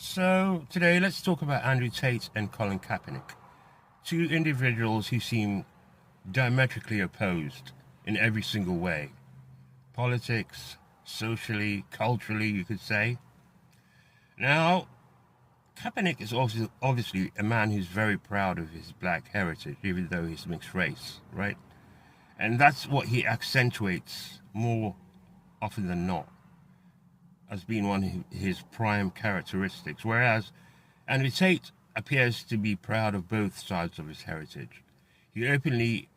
So today let's talk about Andrew Tate and Colin Kaepernick, two individuals who seem diametrically opposed in every single way. Politics, socially, culturally, you could say. Now, Kaepernick is obviously a man who's very proud of his black heritage, even though he's mixed race, right? And that's what he accentuates more often than not as being one of his prime characteristics, whereas Andrew Tate appears to be proud of both sides of his heritage. He openly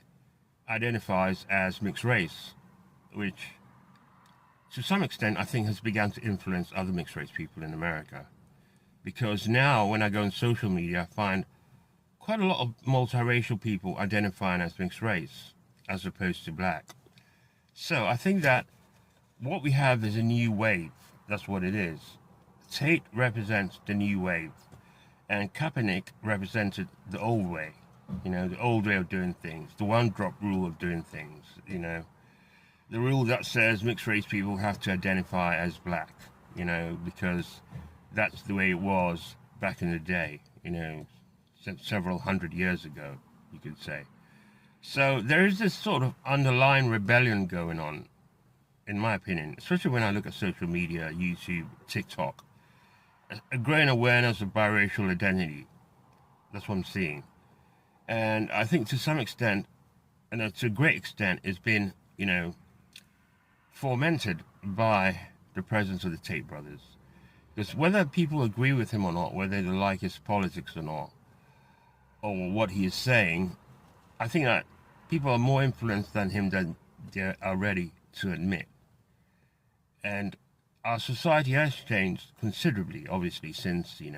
identifies as mixed race, which to some extent I think has begun to influence other mixed race people in America. Because now when I go on social media, I find quite a lot of multiracial people identifying as mixed race as opposed to black. So I think that what we have is a new wave. That's what it is. Tate represents the new wave, and Kaepernick represented the old way, the old way of doing things, the one-drop rule of doing things, the rule that says mixed race people have to identify as black, because that's the way it was back in the day, several hundred years ago, you could say. So there is this sort of underlying rebellion going on, in my opinion, especially when I look at social media, YouTube, TikTok, a growing awareness of biracial identity. That's what I'm seeing. And I think to some extent, and to a great extent, it's been, fomented by the presence of the Tate brothers. Because whether people agree with him or not, whether they like his politics or not, or what he is saying, I think that people are more influenced than him than they are ready to admit. And our society has changed considerably, obviously, since, the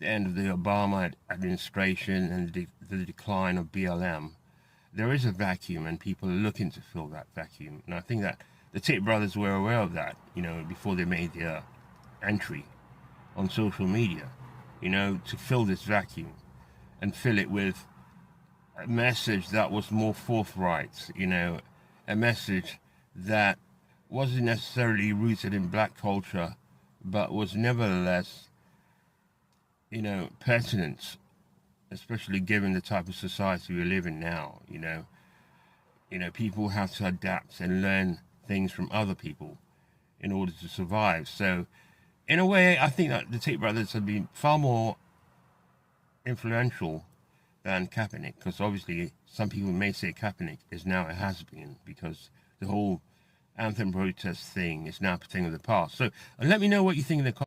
end of the Obama administration and the decline of BLM. There is a vacuum, and people are looking to fill that vacuum. And I think that the Tate brothers were aware of that, before they made their entry on social media, to fill this vacuum and fill it with a message that was more forthright, a message that wasn't necessarily rooted in black culture, but was nevertheless, pertinent, especially given the type of society we live in now. People have to adapt and learn things from other people in order to survive. So, in a way, I think that the Tate brothers have been far more influential than Kaepernick, because obviously some people may say Kaepernick is now a has-been, because the whole anthem protest thing is now a thing of the past. So let me know what you think in the comments.